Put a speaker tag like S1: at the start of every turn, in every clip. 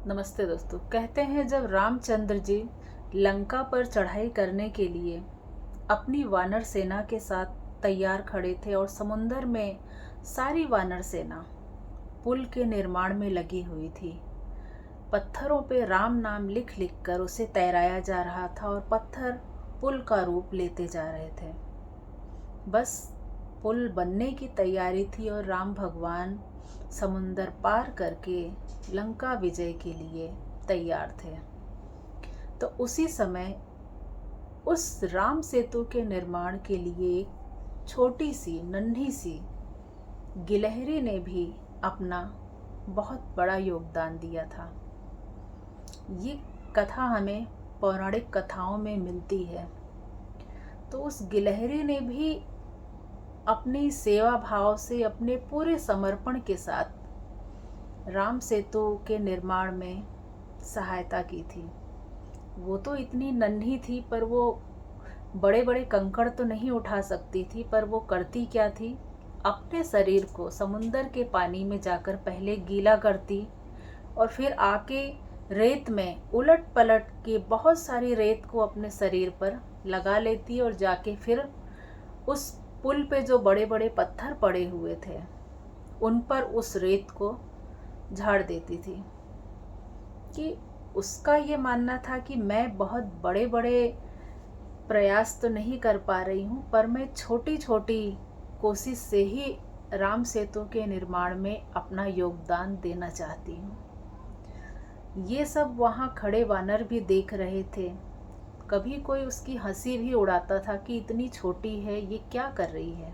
S1: नमस्ते दोस्तों। कहते हैं जब रामचंद्र जी लंका पर चढ़ाई करने के लिए अपनी वानर सेना के साथ तैयार खड़े थे और समुंदर में सारी वानर सेना पुल के निर्माण में लगी हुई थी। पत्थरों पे राम नाम लिख लिख कर उसे तैराया जा रहा था और पत्थर पुल का रूप लेते जा रहे थे। बस पुल बनने की तैयारी थी और राम भगवान समुंदर पार करके लंका विजय के लिए तैयार थे। तो उसी समय उस राम सेतु के निर्माण के लिए एक छोटी सी नन्ही सी गिलहरी ने भी अपना बहुत बड़ा योगदान दिया था। ये कथा हमें पौराणिक कथाओं में मिलती है। तो उस गिलहरी ने भी अपनी सेवा भाव से, अपने पूरे समर्पण के साथ राम सेतु के निर्माण में सहायता की थी। वो तो इतनी नन्ही थी, पर वो बड़े बड़े कंकड़ तो नहीं उठा सकती थी, पर वो करती क्या थी, अपने शरीर को समुंदर के पानी में जाकर पहले गीला करती और फिर आके रेत में उलट पलट के बहुत सारी रेत को अपने शरीर पर लगा लेती और जाके फिर उस पुल पे जो बड़े बड़े पत्थर पड़े हुए थे उन पर उस रेत को झाड़ देती थी। कि उसका ये मानना था कि मैं बहुत बड़े बड़े प्रयास तो नहीं कर पा रही हूँ, पर मैं छोटी छोटी कोशिश से ही राम सेतु के निर्माण में अपना योगदान देना चाहती हूँ। ये सब वहाँ खड़े वानर भी देख रहे थे। कभी कोई उसकी हंसी भी उड़ाता था कि इतनी छोटी है, ये क्या कर रही है।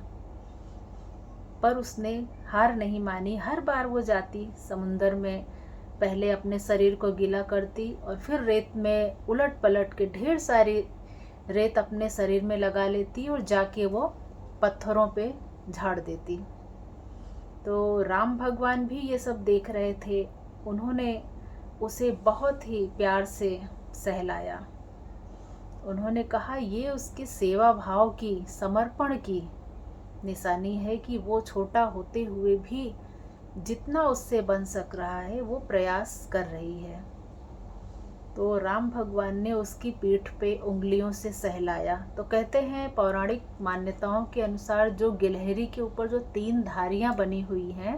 S1: पर उसने हार नहीं मानी। हर बार वो जाती समुंदर में, पहले अपने शरीर को गीला करती और फिर रेत में उलट पलट के ढेर सारी रेत अपने शरीर में लगा लेती और जाके वो पत्थरों पे झाड़ देती। तो राम भगवान भी ये सब देख रहे थे। उन्होंने उसे बहुत ही प्यार से सहलाया। उन्होंने कहा ये उसकी सेवा भाव की, समर्पण की निशानी है कि वो छोटा होते हुए भी जितना उससे बन सक रहा है वो प्रयास कर रही है। तो राम भगवान ने उसकी पीठ पे उंगलियों से सहलाया। तो कहते हैं पौराणिक मान्यताओं के अनुसार जो गिलहरी के ऊपर जो 3 धारियां बनी हुई हैं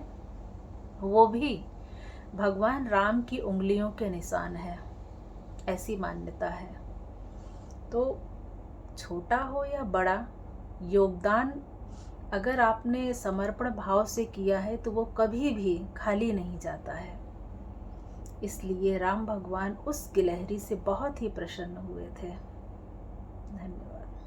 S1: वो भी भगवान राम की उंगलियों के निशान है, ऐसी मान्यता है। तो छोटा हो या बड़ा योगदान अगर आपने समर्पण भाव से किया है तो वो कभी भी खाली नहीं जाता है। इसलिए राम भगवान उस गिलहरी से बहुत ही प्रसन्न हुए थे। धन्यवाद।